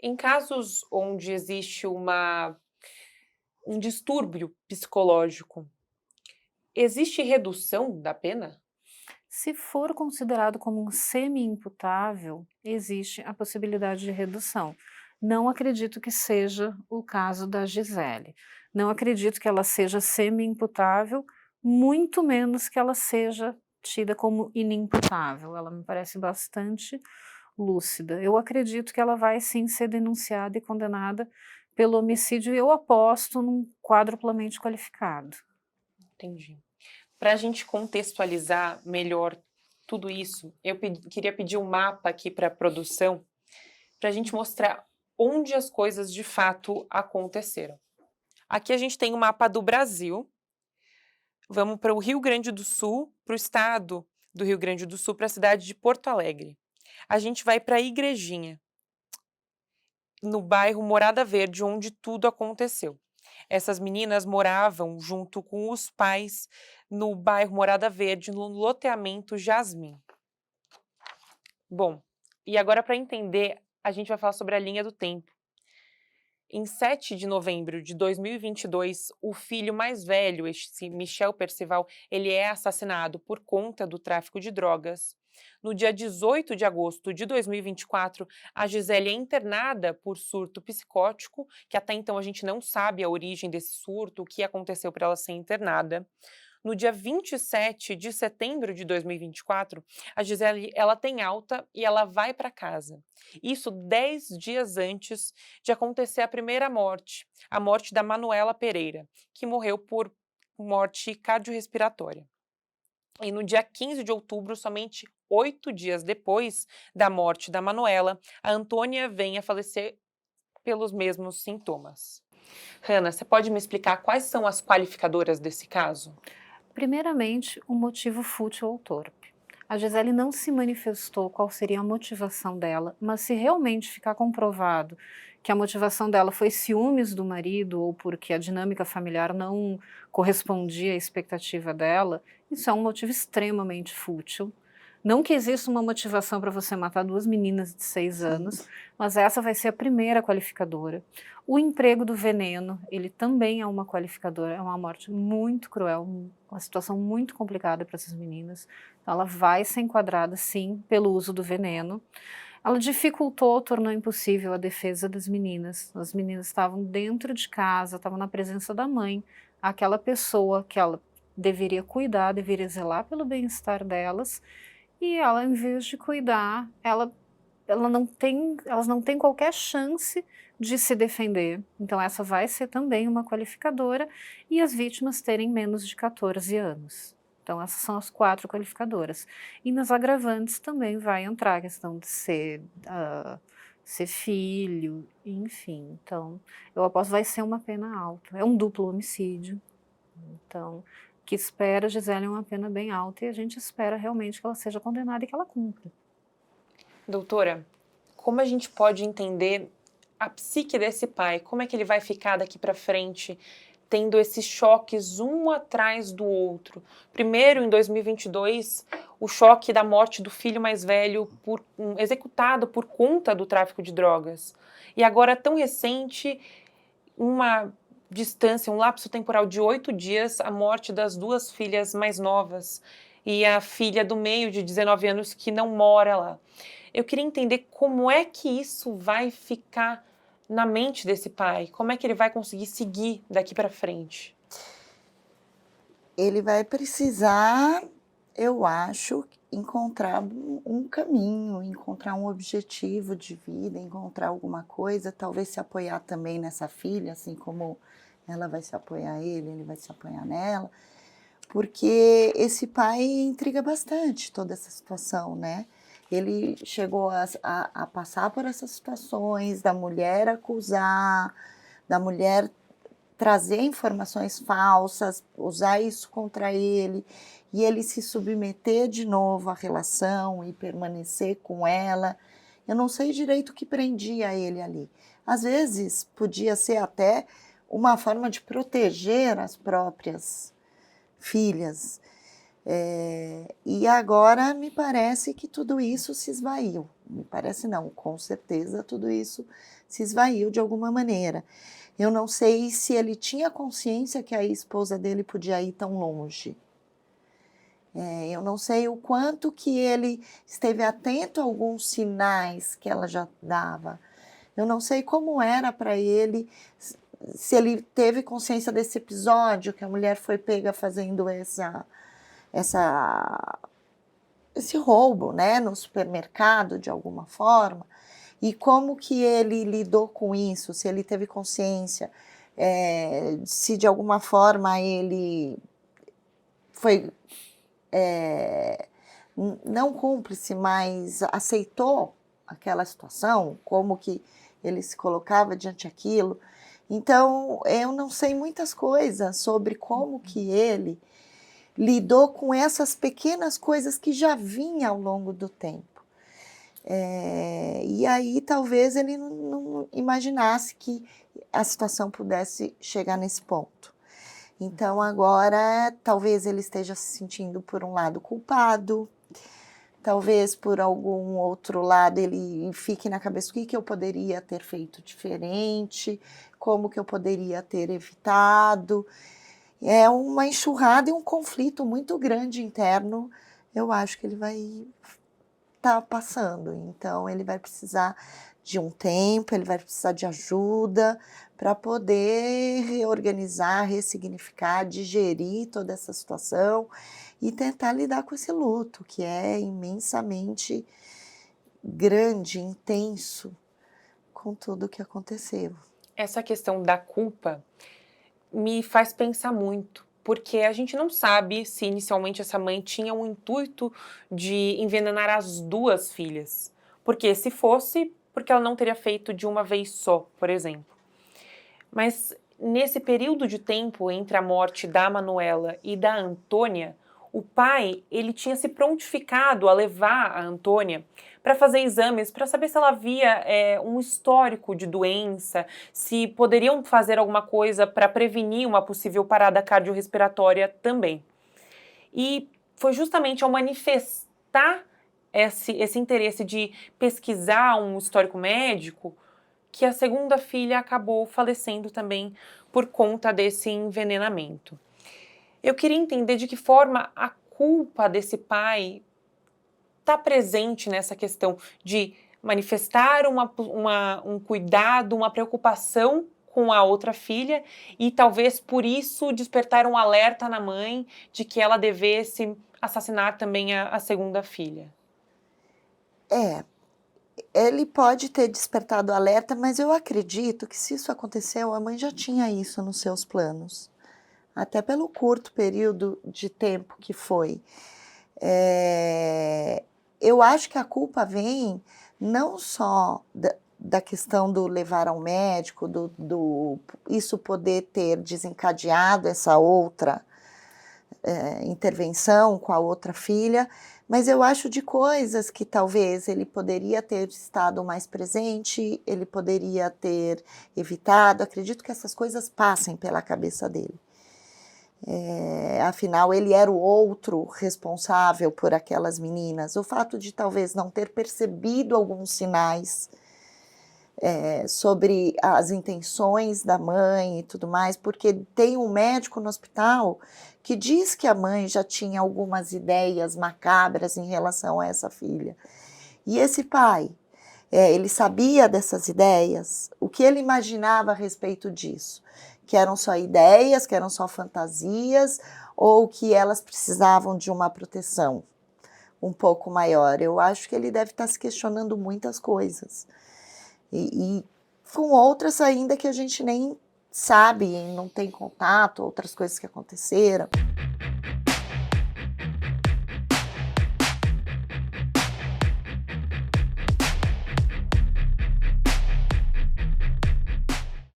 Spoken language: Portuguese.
Em casos onde existe um distúrbio psicológico, existe redução da pena? Se for considerado como um semi-imputável, existe a possibilidade de redução. Não acredito que seja o caso da Gisele. Não acredito que ela seja semi-imputável, muito menos que ela seja tida como inimputável. Ela me parece bastante lúcida. Eu acredito que ela vai sim ser denunciada e condenada pelo homicídio, e eu aposto num quádruplamente qualificado. Entendi. Para a gente contextualizar melhor tudo isso, eu queria pedir um mapa aqui para a produção, para a gente mostrar onde as coisas de fato aconteceram. Aqui a gente tem o mapa do Brasil. Vamos para o Rio Grande do Sul, para o estado do Rio Grande do Sul, para a cidade de Porto Alegre. A gente vai para a Igrejinha, no bairro Morada Verde, onde tudo aconteceu. Essas meninas moravam junto com os pais no bairro Morada Verde, no loteamento Jasmim. Bom, e agora para entender, a gente vai falar sobre a linha do tempo. Em 7 de novembro de 2022, o filho mais velho, esse Michel Percival, ele é assassinado por conta do tráfico de drogas. No dia 18 de agosto de 2024, a Gisele é internada por surto psicótico, que até então a gente não sabe a origem desse surto, o que aconteceu para ela ser internada. No dia 27 de setembro de 2024, a Gisele, ela tem alta e ela vai para casa. Isso 10 dias antes de acontecer a primeira morte, a morte da Manuela Pereira, que morreu por morte cardiorrespiratória. E no dia 15 de outubro, somente 8 dias depois da morte da Manuela, a Antônia vem a falecer pelos mesmos sintomas. Hanna, você pode me explicar quais são as qualificadoras desse caso? Primeiramente, um motivo fútil ou torpe. A Gisele não se manifestou qual seria a motivação dela, mas se realmente ficar comprovado que a motivação dela foi ciúmes do marido ou porque a dinâmica familiar não correspondia à expectativa dela, isso é um motivo extremamente fútil. Não que exista uma motivação para você matar duas meninas de 6 Sim. anos, mas essa vai ser a primeira qualificadora. O emprego do veneno, ele também é uma qualificadora, é uma morte muito cruel, uma situação muito complicada para essas meninas. Então ela vai ser enquadrada, sim, pelo uso do veneno. Ela dificultou, tornou impossível a defesa das meninas. As meninas estavam dentro de casa, estavam na presença da mãe, aquela pessoa que ela deveria cuidar, deveria zelar pelo bem-estar delas, e ela, em vez de cuidar, elas não têm qualquer chance de se defender. Então essa vai ser também uma qualificadora, e as vítimas terem menos de 14 anos. Então essas são as 4 qualificadoras. E nas agravantes também vai entrar a questão de ser filho, enfim. Então eu aposto que vai ser uma pena alta. É um duplo homicídio. Então, o que espera a Gisele é uma pena bem alta, e a gente espera realmente que ela seja condenada e que ela cumpra. Doutora, como a gente pode entender a psique desse pai? Como é que ele vai ficar daqui para frente, tendo esses choques um atrás do outro? Primeiro, em 2022, o choque da morte do filho mais velho executado por conta do tráfico de drogas. E agora, tão recente, uma distância, um lapso temporal de 8 dias, a morte das duas filhas mais novas e a filha do meio de 19 anos que não mora lá. Eu queria entender como é que isso vai ficar na mente desse pai, como é que ele vai conseguir seguir daqui para frente? Ele vai precisar, eu acho, encontrar um caminho, encontrar um objetivo de vida, encontrar alguma coisa, talvez se apoiar também nessa filha, assim como ela vai se apoiar ele, ele vai se apoiar nela, porque esse pai intriga bastante toda essa situação, né. Ele chegou a passar por essas situações da mulher acusar, da mulher trazer informações falsas, usar isso contra ele, e ele se submeter de novo à relação e permanecer com ela. Eu não sei direito o que prendia ele ali. Às vezes, podia ser até uma forma de proteger as próprias filhas. E agora me parece que tudo isso se esvaiu. Me parece não, com certeza tudo isso se esvaiu de alguma maneira. Eu não sei se ele tinha consciência que a esposa dele podia ir tão longe. Eu não sei o quanto que ele esteve atento a alguns sinais que ela já dava. Eu não sei como era para ele, se ele teve consciência desse episódio, que a mulher foi pega fazendo esse roubo, né, no supermercado, de alguma forma, e como que ele lidou com isso, se ele teve consciência, se de alguma forma ele foi não cúmplice, mas aceitou aquela situação, como que ele se colocava diante daquilo. Então, eu não sei muitas coisas sobre como que ele lidou com essas pequenas coisas que já vinha ao longo do tempo. E aí talvez ele não imaginasse que a situação pudesse chegar nesse ponto. Então agora talvez ele esteja se sentindo por um lado culpado, talvez por algum outro lado ele fique na cabeça o que eu poderia ter feito diferente, como que eu poderia ter evitado. É uma enxurrada e um conflito muito grande interno, eu acho que ele vai estar passando. Então ele vai precisar de um tempo, ele vai precisar de ajuda para poder reorganizar, ressignificar, digerir toda essa situação e tentar lidar com esse luto, que é imensamente grande, intenso, com tudo o que aconteceu. Essa questão da culpa me faz pensar muito, porque a gente não sabe se inicialmente essa mãe tinha um intuito de envenenar as duas filhas. Porque se fosse, porque ela não teria feito de uma vez só, por exemplo. Mas nesse período de tempo entre a morte da Manuela e da Antônia, o pai, ele tinha se prontificado a levar a Antônia para fazer exames, para saber se ela havia um histórico de doença, se poderiam fazer alguma coisa para prevenir uma possível parada cardiorrespiratória também. E foi justamente ao manifestar esse interesse de pesquisar um histórico médico que a segunda filha acabou falecendo também por conta desse envenenamento. Eu queria entender de que forma a culpa desse pai está presente nessa questão de manifestar um cuidado, uma preocupação com a outra filha e talvez por isso despertar um alerta na mãe de que ela devesse assassinar também a segunda filha. Ele pode ter despertado alerta, mas eu acredito que se isso aconteceu, a mãe já tinha isso nos seus planos. Até pelo curto período de tempo que foi. Eu acho que a culpa vem não só da questão do levar ao médico, isso poder ter desencadeado essa outra intervenção com a outra filha, mas eu acho de coisas que talvez ele poderia ter estado mais presente, ele poderia ter evitado. Acredito que essas coisas passem pela cabeça dele. Afinal, ele era o outro responsável por aquelas meninas. O fato de talvez não ter percebido alguns sinais sobre as intenções da mãe e tudo mais, porque tem um médico no hospital que diz que a mãe já tinha algumas ideias macabras em relação a essa filha. E esse pai, ele sabia dessas ideias, o que ele imaginava a respeito disso? Que eram só ideias, que eram só fantasias, ou que elas precisavam de uma proteção um pouco maior. Eu acho que ele deve estar se questionando muitas coisas. E com outras ainda que a gente nem sabe, não tem contato, outras coisas que aconteceram.